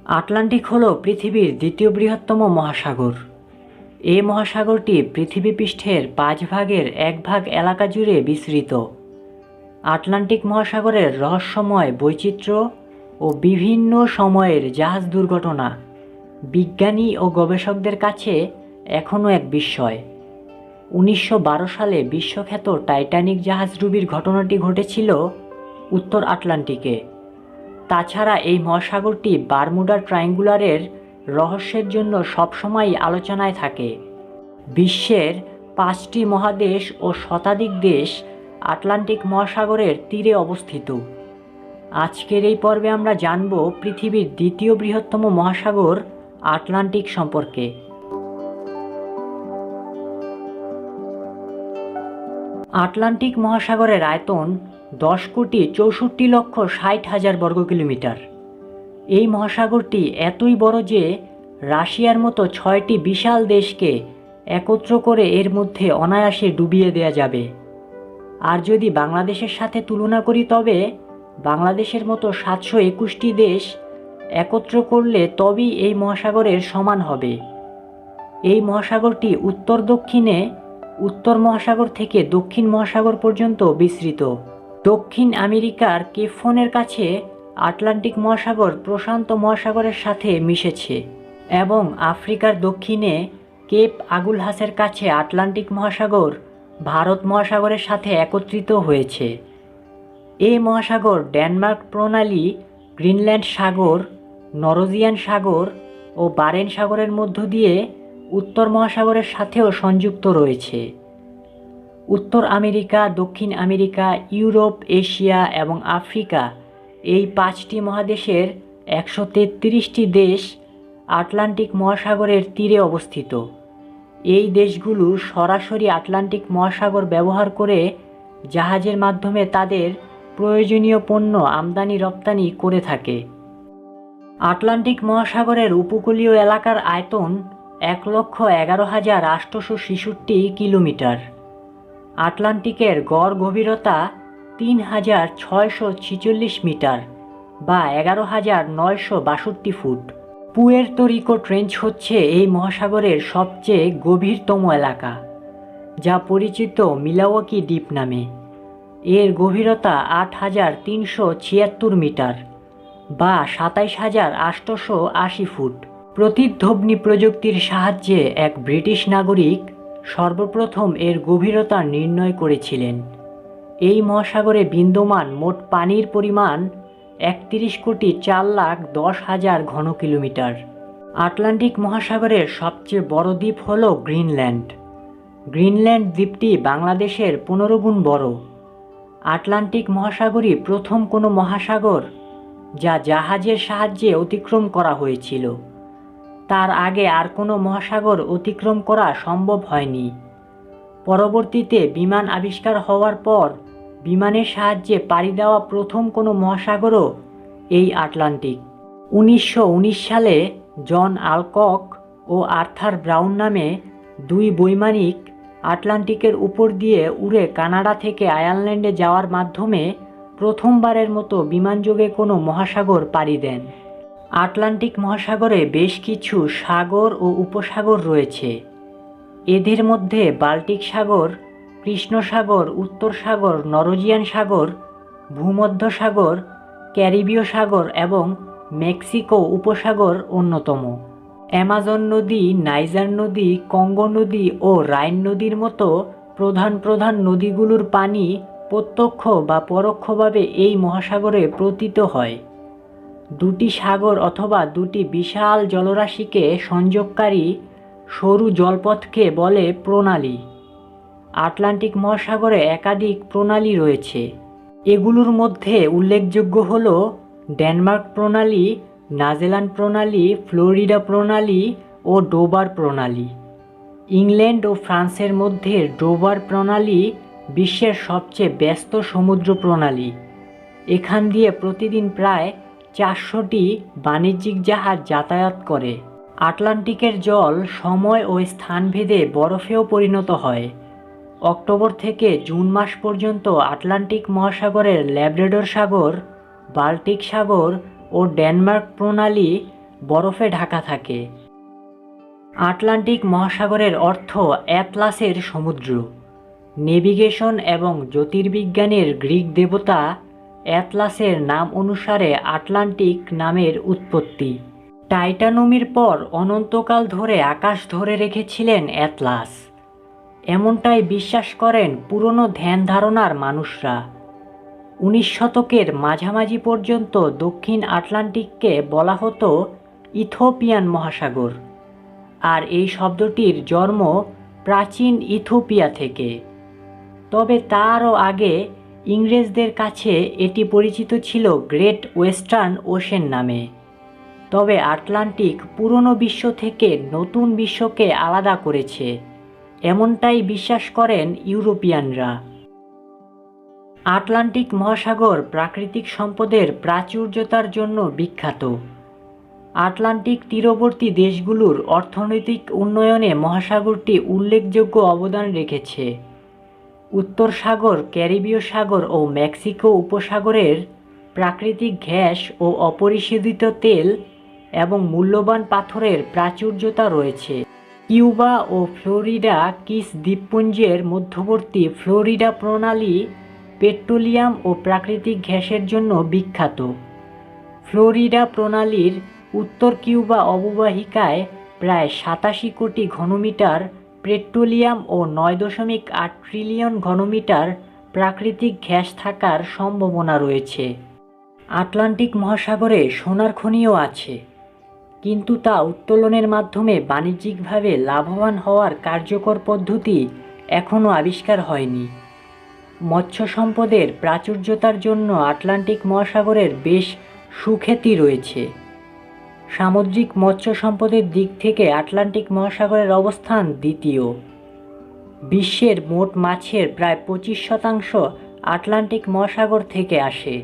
Atlantic হল পৃথিবীর দ্বিতীয় বৃহত্তম মহাসাগর। এই মহাসাগরটি পৃথিবী পৃষ্ঠের 5 ভাগের 1 ভাগ এলাকা জুড়ে বিস্তৃত। আটলান্টিক মহাসাগরের রহস্যময় বৈচিত্র্য ও বিভিন্ন সময়ের জাহাজ দুর্ঘটনা বিজ্ঞানী ও গবেষকদের কাছে এখনও এক বিস্ময়। 1912 সালে বিশ্বখ্যাত টাইটানিক জাহাজডুবির ঘটনাটি ঘটেছিল উত্তর আটলান্টিকে। তাছাড়া এই মহাসাগরটি বারমুডা ট্রায়াঙ্গুলারের রহস্যের জন্য সবসময় আলোচনায় থাকে। বিশ্বের 5টি মহাদেশ ও শতাধিক দেশ আটলান্টিক মহাসাগরের তীরে অবস্থিত। আজকের এই পর্বে আমরা জানব পৃথিবীর দ্বিতীয় বৃহত্তম মহাসাগর আটলান্টিক সম্পর্কে। আটলান্টিক মহাসাগরের আয়তন 10,64,60,000 বর্গ কিলোমিটার। এই মহাসাগরটি এতই বড় যে রাশিয়ার মতো 6টি বিশাল দেশকে একত্র করে এর মধ্যে অনায়াসে ডুবিয়ে দেয়া যাবে। আর যদি বাংলাদেশের সাথে তুলনা করি তবে বাংলাদেশের মতো 721টি দেশ একত্র করলে তবেই এই মহাসাগরের সমান হবে। এই মহাসাগরটি উত্তর দক্ষিণে উত্তর মহাসাগর থেকে দক্ষিণ মহাসাগর পর্যন্ত বিস্তৃত। দক্ষিণ আমেরিকার কেপ ফোনের কাছে আটলান্টিক মহাসাগর প্রশান্ত মহাসাগরের সাথে মিশেছে এবং আফ্রিকার দক্ষিণে কেপ আগুলহাসের কাছে আটলান্টিক মহাসাগর ভারত মহাসাগরের সাথে একত্রিত হয়েছে। এই মহাসাগর ডেনমার্ক প্রণালী, গ্রিনল্যান্ড সাগর, নরওয়েজিয়ান সাগর ও বারেন সাগরের মধ্য দিয়ে উত্তর মহাসাগরের সাথেও সংযুক্ত রয়েছে। উত্তর আমেরিকা, দক্ষিণ আমেরিকা, ইউরোপ, এশিয়া এবং আফ্রিকা এই 5টি মহাদেশের 133টি দেশ আটলান্টিক মহাসাগরের তীরে অবস্থিত। এই দেশগুলো সরাসরি আটলান্টিক মহাসাগর ব্যবহার করে জাহাজের মাধ্যমে তাদের প্রয়োজনীয় পণ্য আমদানি রপ্তানি করে থাকে। আটলান্টিক মহাসাগরের উপকূলীয় এলাকার আয়তন 1,11,866 কিলোমিটার। আটলান্টিকের গড় গভীরতা 3,646 মিটার বা 11,962 ফুট। পুয়ের্তো রিকো ট্রেঞ্চ হচ্ছে এই মহাসাগরের সবচেয়ে গভীরতম এলাকা, যা পরিচিত মিলাওয়াকি দ্বীপ নামে। এর গভীরতা 8,376 মিটার বা 27,880 ফুট। প্রতিধ্বনি প্রযুক্তির সাহায্যে এক ব্রিটিশ নাগরিক সর্বপ্রথম এর গভীরতা নির্ণয় করেছিলেন। এই মহাসাগরে বিদ্যমান মোট পানির পরিমাণ 31,04,10,000 ঘন কিলোমিটার। আটলান্টিক মহাসাগরের সবচেয়ে বড় দ্বীপ হল গ্রিনল্যান্ড। গ্রিনল্যান্ড দ্বীপটি বাংলাদেশের 15 গুণ বড়। আটলান্টিক মহাসাগরই প্রথম কোনো মহাসাগর যা জাহাজের সাহায্যে অতিক্রম করা হয়েছিল। তার আগে আর কোনো মহাসাগর অতিক্রম করা সম্ভব হয়নি। পরবর্তীতে বিমান আবিষ্কার হওয়ার পর বিমানের সাহায্যে পাড়ি দেওয়া প্রথম কোনো মহাসাগরও এই আটলান্টিক। 1919 সালে জন আলকক ও আর্থার ব্রাউন নামে 2 বৈমানিক আটলান্টিকের উপর দিয়ে উড়ে কানাডা থেকে আয়ারল্যান্ডে যাওয়ার মাধ্যমে প্রথমবারের মতো বিমানযোগে কোনো মহাসাগর পাড়ি দেন। আটলান্টিক মহাসাগরে বেশ কিছু সাগর ও উপসাগর রয়েছে। এদের মধ্যে বাল্টিক সাগর, কৃষ্ণ সাগর, উত্তর সাগর, নরওয়েজিয়ান সাগর, ভূমধ্য সাগর, ক্যারিবীয় সাগর এবং মেক্সিকো উপসাগর অন্যতম। অ্যামাজন নদী, নাইজার নদী, কঙ্গো নদী ও রাইন নদীর মতো প্রধান প্রধান নদীগুলোর পানি প্রত্যক্ষ বা পরোক্ষভাবে এই মহাসাগরে পতিত হয়। 2টি সাগর অথবা 2টি বিশাল জলরাশিকে সংযোগকারী সরু জলপথকে বলে প্রণালী। আটলান্টিক মহাসাগরে একাধিক প্রণালী রয়েছে। এগুলোর মধ্যে উল্লেখযোগ্য হল ডেনমার্ক প্রণালী, নাজেলান প্রণালী, ফ্লোরিডা প্রণালী ও ডোবার প্রণালী। ইংল্যান্ড ও ফ্রান্সের মধ্যে ডোবার প্রণালী বিশ্বের সবচেয়ে ব্যস্ত সমুদ্র প্রণালী। এখান দিয়ে প্রতিদিন প্রায় 400টি বাণিজ্যিক জাহাজ যাতায়াত করে। আটলান্টিকের জল সময় ও স্থানভেদে বরফেও পরিণত হয়। অক্টোবর থেকে জুন মাস পর্যন্ত আটলান্টিক মহাসাগরের ল্যাব্রাডর সাগর, বাল্টিক সাগর ও ডেনমার্ক প্রণালী বরফে ঢাকা থাকে। আটলান্টিক মহাসাগরের অর্থ অ্যাটলাসের সমুদ্র। নেভিগেশন এবং জ্যোতির্বিজ্ঞানের গ্রিক দেবতা অ্যাটলাসের নাম অনুসারে আটলান্টিক নামের উৎপত্তি। টাইটানমির পর অনন্তকাল ধরে আকাশ ধরে রেখেছিলেন অ্যাটলাস, এমনটাই বিশ্বাস করেন পুরনো ধ্যান ধারণার মানুষরা। 19 শতকের মাঝামাঝি পর্যন্ত দক্ষিণ আটলান্টিককে বলা হতো ইথিওপিয়ান মহাসাগর, আর এই শব্দটির জন্ম প্রাচীন ইথিওপিয়া থেকে। তবে তারও আগে ইংরেজদের কাছে এটি পরিচিত ছিল গ্রেট ওয়েস্টার্ন ওশেন নামে। তবে আটলান্টিক পুরনো বিশ্ব থেকে নতুন বিশ্বকে আলাদা করেছে, এমনটাই বিশ্বাস করেন ইউরোপিয়ানরা। আটলান্টিক মহাসাগর প্রাকৃতিক সম্পদের প্রাচুর্যতার জন্য বিখ্যাত। আটলান্টিক তীরবর্তী দেশগুলোর অর্থনৈতিক উন্নয়নে মহাসাগরটি উল্লেখযোগ্য অবদান রেখেছে। উত্তর সাগর, ক্যারিবীয় সাগর ও মেক্সিকো উপসাগরের প্রাকৃতিক গ্যাস ও অপরিশোধিত তেল এবং মূল্যবান পাথরের প্রাচুর্যতা রয়েছে। কিউবা ও ফ্লোরিডা কিস দ্বীপপুঞ্জের মধ্যবর্তী ফ্লোরিডা প্রণালী পেট্রোলিয়াম ও প্রাকৃতিক গ্যাসের জন্য বিখ্যাত। ফ্লোরিডা প্রণালীর উত্তর কিউবা অববাহিকায় প্রায় 87 কোটি ঘনমিটার পেট্রোলিয়াম ও 9.8 ট্রিলিয়ন ঘনমিটার প্রাকৃতিক গ্যাস থাকার সম্ভাবনা রয়েছে। আটলান্টিক মহাসাগরে সোনার খনিও আছে, কিন্তু তা উত্তোলনের মাধ্যমে বাণিজ্যিকভাবে লাভবান হওয়ার কার্যকর পদ্ধতি এখনও আবিষ্কার হয়নি। মৎস্য সম্পদের প্রাচুর্যতার জন্য আটলান্টিক মহাসাগরের বেশ সুখ্যাতি রয়েছে। সামুদ্রিক মৎস্য সম্পদের দিক থেকে আটলান্টিক মহাসাগরের অবস্থান দ্বিতীয়। বিশ্বের মোট মাছের প্রায় 25% আটলান্টিক মহাসাগর থেকে আসে।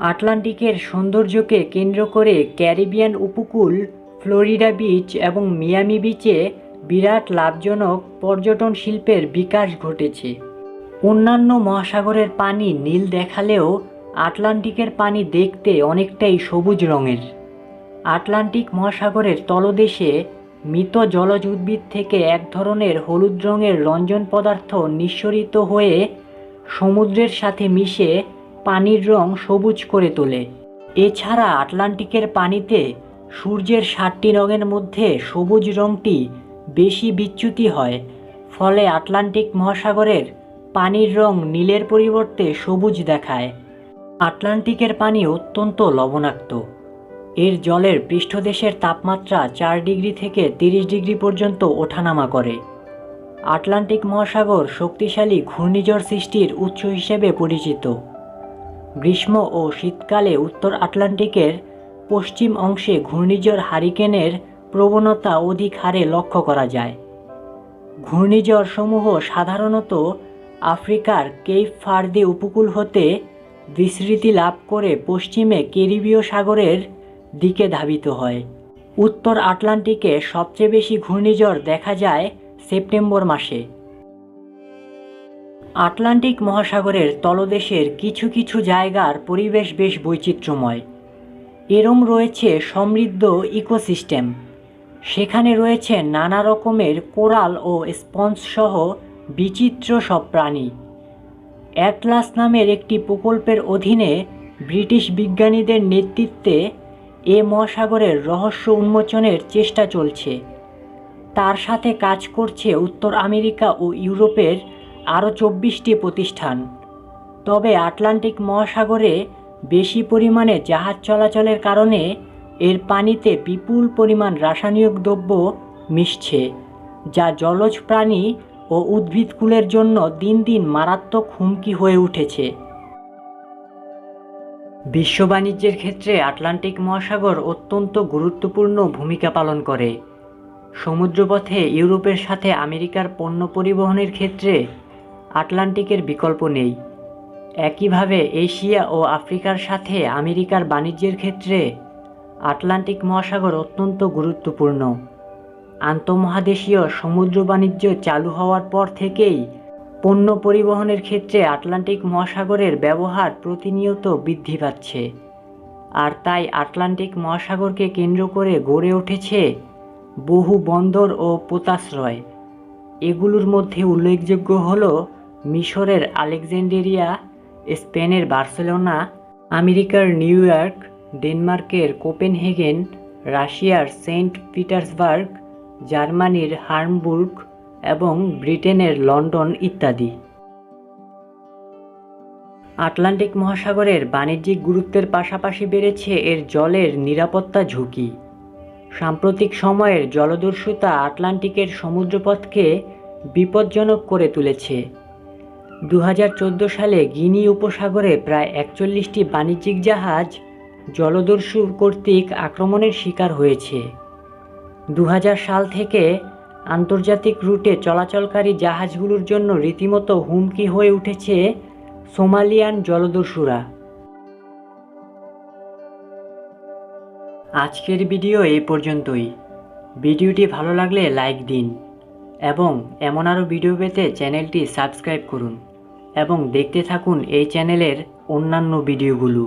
আটলান্টিকের সৌন্দর্যকে কেন্দ্র করে ক্যারিবিয়ান উপকূল, ফ্লোরিডা বিচ এবং মিয়ামি বিচে বিরাট লাভজনক পর্যটন শিল্পের বিকাশ ঘটেছে। অন্যান্য মহাসাগরের পানি নীল দেখালেও আটলান্টিকের পানি দেখতে অনেকটাই সবুজ রঙের। আটলান্টিক মহাসাগরের তলদেশে মৃত জলজ উদ্ভিদ থেকে এক ধরনের হলুদ রঙের রঞ্জন পদার্থ নিঃসরিত হয়ে সমুদ্রের সাথে মিশে পানির রং সবুজ করে তোলে। এছাড়া আটলান্টিকের পানিতে সূর্যের 7টি রঙের মধ্যে সবুজ রঙটি বেশি বিচ্যুতি হয়, ফলে আটলান্টিক মহাসাগরের পানির রং নীলের পরিবর্তে সবুজ দেখায়। আটলান্টিকের পানি অত্যন্ত লবণাক্ত। এর জলের পৃষ্ঠদেশের তাপমাত্রা 4 ডিগ্রি থেকে 30 ডিগ্রি পর্যন্ত ওঠানামা করে। আটলান্টিক মহাসাগর শক্তিশালী ঘূর্ণিঝড় সৃষ্টির উৎস হিসেবে পরিচিত। গ্রীষ্ম ও শীতকালে উত্তর আটলান্টিকের পশ্চিম অংশে ঘূর্ণিঝড় হারিকেনের প্রবণতা অধিক হারে লক্ষ্য করা যায়। ঘূর্ণিঝড় সমূহ সাধারণত আফ্রিকার কেপ ভার্দে উপকূল হতে বিস্তৃতি লাভ করে পশ্চিমে ক্যারিবীয় সাগরের দিকে ধাবিত হয়। উত্তর আটলান্টিকে সবচেয়ে বেশি ঘূর্ণিঝড় দেখা যায় সেপ্টেম্বর মাসে। আটলান্টিক মহাসাগরের তলদেশের কিছু কিছু জায়গার পরিবেশ বেশ বৈচিত্র্যময়। এরম রয়েছে সমৃদ্ধ ইকোসিস্টেম। সেখানে রয়েছে নানা রকমের কোরাল ও স্পঞ্জ সহ বিচিত্র সব প্রাণী। অ্যাটলাস নামের একটি প্রকল্পের অধীনে ব্রিটিশ বিজ্ঞানীদের নেতৃত্বে এ মহাসাগরের রহস্য উন্মোচনের চেষ্টা চলছে। তার সাথে কাজ করছে উত্তর আমেরিকা ও ইউরোপের আরও 24টি প্রতিষ্ঠান। তবে আটলান্টিক মহাসাগরে বেশি পরিমাণে জাহাজ চলাচলের কারণে এর পানিতে বিপুল পরিমাণ রাসায়নিক দ্রব্য মিশছে, যা জলজ প্রাণী ও উদ্ভিদকুলের জন্য দিন দিন মারাত্মক হুমকি হয়ে উঠেছে। বিশ্ব বাণিজ্যের ক্ষেত্রে আটলান্টিক মহাসাগর অত্যন্ত গুরুত্বপূর্ণ ভূমিকা পালন করে। সমুদ্রপথে ইউরোপের সাথে আমেরিকার পণ্য পরিবহনের ক্ষেত্রে আটলান্টিকের বিকল্প নেই। একইভাবে এশিয়া ও আফ্রিকার সাথে আমেরিকার বাণিজ্যের ক্ষেত্রে আটলান্টিক মহাসাগর অত্যন্ত গুরুত্বপূর্ণ। আন্তঃমহাদেশীয় সমুদ্র বাণিজ্য চালু হওয়ার পর থেকেই পণ্য পরিবহনের ক্ষেত্রে আটলান্টিক মহাসাগরের ব্যবহার প্রতিনিয়ত বৃদ্ধি পাচ্ছে। আর তাই আটলান্টিক মহাসাগরকে কেন্দ্র করে গড়ে উঠেছে বহু বন্দর ও পোতাশ্রয়। এগুলোর মধ্যে উল্লেখযোগ্য হল মিশরের আলেকজান্দ্রিয়া, স্পেনের বার্সেলোনা, আমেরিকার নিউ ইয়র্ক, ডেনমার্কের কোপেনহেগেন, রাশিয়ার সেন্ট পিটার্সবার্গ, জার্মানির হামবুর্গ এবং ব্রিটেনের লন্ডন ইত্যাদি। আটলান্টিক মহাসাগরের বাণিজ্যিক গুরুত্বের পাশাপাশি বেড়েছে এর জলের নিরাপত্তা ঝুঁকি। সাম্প্রতিক সময়ের জলদস্যুতা আটলান্টিকের সমুদ্রপথকে বিপজ্জনক করে তুলেছে। 2014 সালে গিনি উপসাগরে প্রায় 41টি বাণিজ্যিক জাহাজ জলদস্যু কর্তৃক আক্রমণের শিকার হয়েছে। 2000 সাল থেকে আন্তর্জাতিক রুটে চলাচলকারী জাহাজগুলোর জন্য রীতিমতো হুমকি হয়ে উঠেছে সোমালিয়ান জলদস্যুরা। আজকের ভিডিও এই পর্যন্তই। ভিডিওটি ভালো লাগলে লাইক দিন এবং এমন আরও ভিডিও পেতে চ্যানেলটি সাবস্ক্রাইব করুন এবং দেখতে থাকুন এই চ্যানেলের অন্যান্য ভিডিওগুলো।